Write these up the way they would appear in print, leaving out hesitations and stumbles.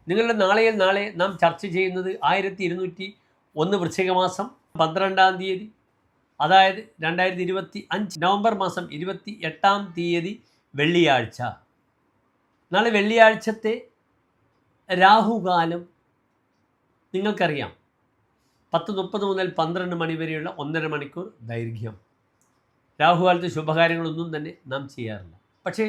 നിങ്ങളുടെ നാളെ നാം ചർച്ച ചെയ്യുന്നത് 1201 വൃശ്ചിക മാസം 12-ാം തീയതി, അതായത് 2025 നവംബർ മാസം 28-ാം തീയതി വെള്ളിയാഴ്ച. നാളെ വെള്ളിയാഴ്ചത്തെ രാഹുകാലം നിങ്ങൾക്കറിയാം. 10:30 മുതൽ 12 മണി വരെയുള്ള 1.5 മണിക്കൂർ ദൈർഘ്യം. രാഹുകാലത്ത് ശുഭകാര്യങ്ങളൊന്നും തന്നെ നാം ചെയ്യാറില്ല. പക്ഷേ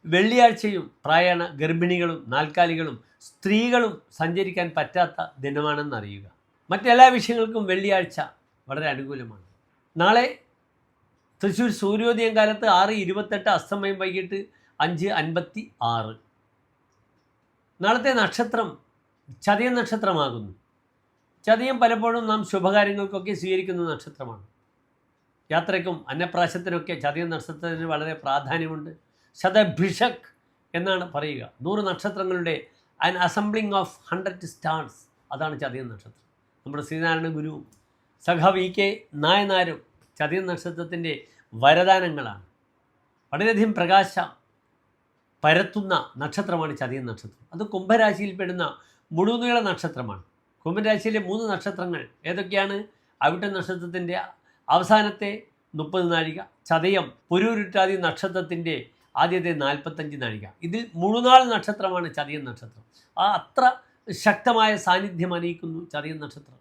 വെള്ളിയാഴ്ചയും പ്രായണ ഗർഭിണികളും നാൽക്കാലികളും സ്ത്രീകളും സഞ്ചരിക്കാൻ പറ്റാത്ത ദിനമാണെന്നറിയുക. മറ്റെല്ലാ വിഷയങ്ങൾക്കും വെള്ളിയാഴ്ച വളരെ അനുകൂലമാണ്. നാളെ തൃശ്ശൂർ സൂര്യോദയം കാലത്ത് 6:28, അസ്തമയം വൈകിട്ട് 5:56. നാളത്തെ നക്ഷത്രം ചതയം നക്ഷത്രമാകുന്നു. ചതയം പലപ്പോഴും നാം ശുഭകാര്യങ്ങൾക്കൊക്കെ സ്വീകരിക്കുന്ന നക്ഷത്രമാണ്. യാത്രയ്ക്കും അന്നപ്രാശത്തിനൊക്കെ ചതയം നക്ഷത്രത്തിന് വളരെ പ്രാധാന്യമുണ്ട്. ശതഭിഷക് എന്നാണ് പറയുക. 100 നക്ഷത്രങ്ങളുടെ ആൻ അസംബ്ലിംഗ് ഓഫ് 100 സ്റ്റാർസ്, അതാണ് ചതയം നക്ഷത്രം. നമ്മുടെ ശ്രീനാരായണ ഗുരുവും സഖാവ് കെ നായനാരും ചതയം നക്ഷത്രത്തിൻ്റെ വരദാനങ്ങളാണ്. വളരെയധികം പ്രകാശം പരത്തുന്ന നക്ഷത്രമാണ് ചതയം നക്ഷത്രം. അത് കുംഭരാശിയിൽപ്പെടുന്ന മുഴുനീള നക്ഷത്രമാണ്. കുംഭരാശിയിലെ 3 നക്ഷത്രങ്ങൾ ഏതൊക്കെയാണ്? അവിട്ട നക്ഷത്രത്തിൻ്റെ അവസാനത്തെ 30 നാഴിക, ചതയം പുരൂരുട്ടാതി നക്ഷത്രത്തിൻ്റെ ആദ്യത്തെ 45 നാഴിക. ഇതിൽ മുഴുനാൾ നക്ഷത്രമാണ് ചതയം നക്ഷത്രം. അത്ര ശക്തമായ സാന്നിധ്യം അറിയിക്കുന്നു ചതയം നക്ഷത്രം.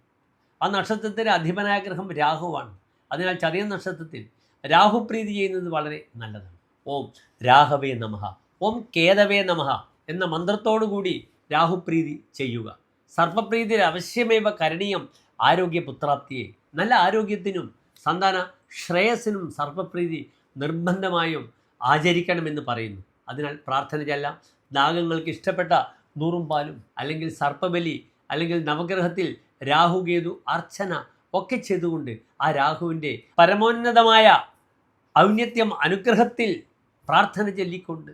ആ നക്ഷത്രത്തിൻ്റെ അധിപനായ ഗ്രഹം രാഹുവാണ്. അതിനാൽ ചതയം നക്ഷത്രത്തിൽ രാഹുപ്രീതി ചെയ്യുന്നത് വളരെ നല്ലതാണ്. ഓം രാഹവേ നമഃ, ഓം കേതവേ നമഃ എന്ന മന്ത്രത്തോടുകൂടി രാഹുപ്രീതി ചെയ്യുക. സർപ്പപ്രീതി അവശ്യമേവ കരണീയം ആരോഗ്യപുത്രാപ്തിയെ. നല്ല ആരോഗ്യത്തിനും സന്താന ശ്രേയസ്സിനും സർപ്പപ്രീതി നിർബന്ധമായും ആചരിക്കണമെന്ന് പറയുന്നു. അതിനാൽ പ്രാർത്ഥന ചെല്ലാം. നാഗങ്ങൾക്ക് ഇഷ്ടപ്പെട്ട നൂറും പാലും, അല്ലെങ്കിൽ സർപ്പബലി, അല്ലെങ്കിൽ നവഗ്രഹത്തിൽ രാഹുകേതു അർച്ചന ഒക്കെ ചെയ്തുകൊണ്ട് ആ രാഹുവിൻ്റെ പരമോന്നതമായ ഔന്നത്യം അനുഗ്രഹത്തിൽ പ്രാർത്ഥന ചൊല്ലിക്കൊണ്ട്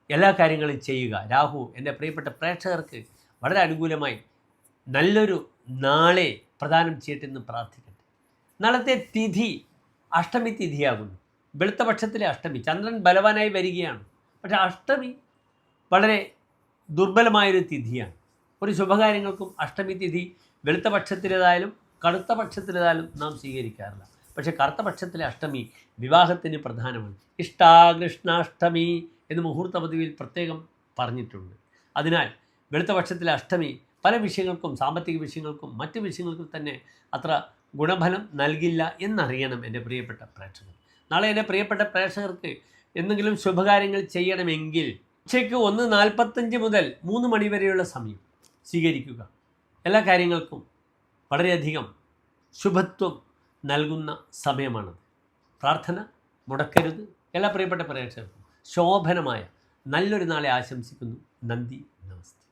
എല്ലാ കാര്യങ്ങളും ചെയ്യുക. രാഹു എൻ്റെ പ്രിയപ്പെട്ട പ്രേക്ഷകർക്ക് വളരെ അനുകൂലമായി നല്ലൊരു നാളെ പ്രദാനം ചെയ്യട്ടെന്ന് പ്രാർത്ഥിക്കട്ടെ. നാളത്തെ തിഥി അഷ്ടമി തിഥിയാകുന്നു. വെളുത്ത പക്ഷത്തിലെ അഷ്ടമി. ചന്ദ്രൻ ബലവാനായി വരികയാണ്. പക്ഷേ അഷ്ടമി വളരെ ദുർബലമായൊരു തിഥിയാണ്. ഒരു ശുഭകാര്യങ്ങൾക്കും അഷ്ടമി തിഥി വെളുത്ത പക്ഷത്തിലേതായാലും കറുത്ത പക്ഷത്തിലേതായാലും നാം സ്വീകരിക്കാറില്ല. പക്ഷേ കറുത്ത പക്ഷത്തിലെ അഷ്ടമി വിവാഹത്തിന് പ്രധാനമാണ്. ഇഷ്ടാകൃഷ്ണാഷ്ടമി എന്ന് മുഹൂർത്ത പദവിയിൽ പ്രത്യേകം പറഞ്ഞിട്ടുണ്ട്. അതിനാൽ വെളുത്ത പക്ഷത്തിലെ അഷ്ടമി പല വിഷയങ്ങൾക്കും, സാമ്പത്തിക വിഷയങ്ങൾക്കും മറ്റ് വിഷയങ്ങൾക്കും തന്നെ അത്ര ഗുണഫലം നൽകില്ല എന്നറിയണം എൻ്റെ പ്രിയപ്പെട്ട പ്രേക്ഷകർ. നാളെ എൻ്റെ പ്രിയപ്പെട്ട പ്രേക്ഷകർക്ക് എന്തെങ്കിലും ശുഭകാര്യങ്ങൾ ചെയ്യണമെങ്കിൽ ഉച്ചയ്ക്ക് 1:45 മുതൽ 3 മണി വരെയുള്ള സമയം സ്വീകരിക്കുക. എല്ലാ കാര്യങ്ങൾക്കും വളരെയധികം ശുഭത്വം നൽകുന്ന സമയമാണത്. പ്രാർത്ഥന മുടക്കരുത്. എല്ലാ പ്രിയപ്പെട്ട പ്രേക്ഷകർക്കും ശോഭനമായ നല്ലൊരു നാളെ ആശംസിക്കുന്നു. നന്ദി, നമസ്തേ.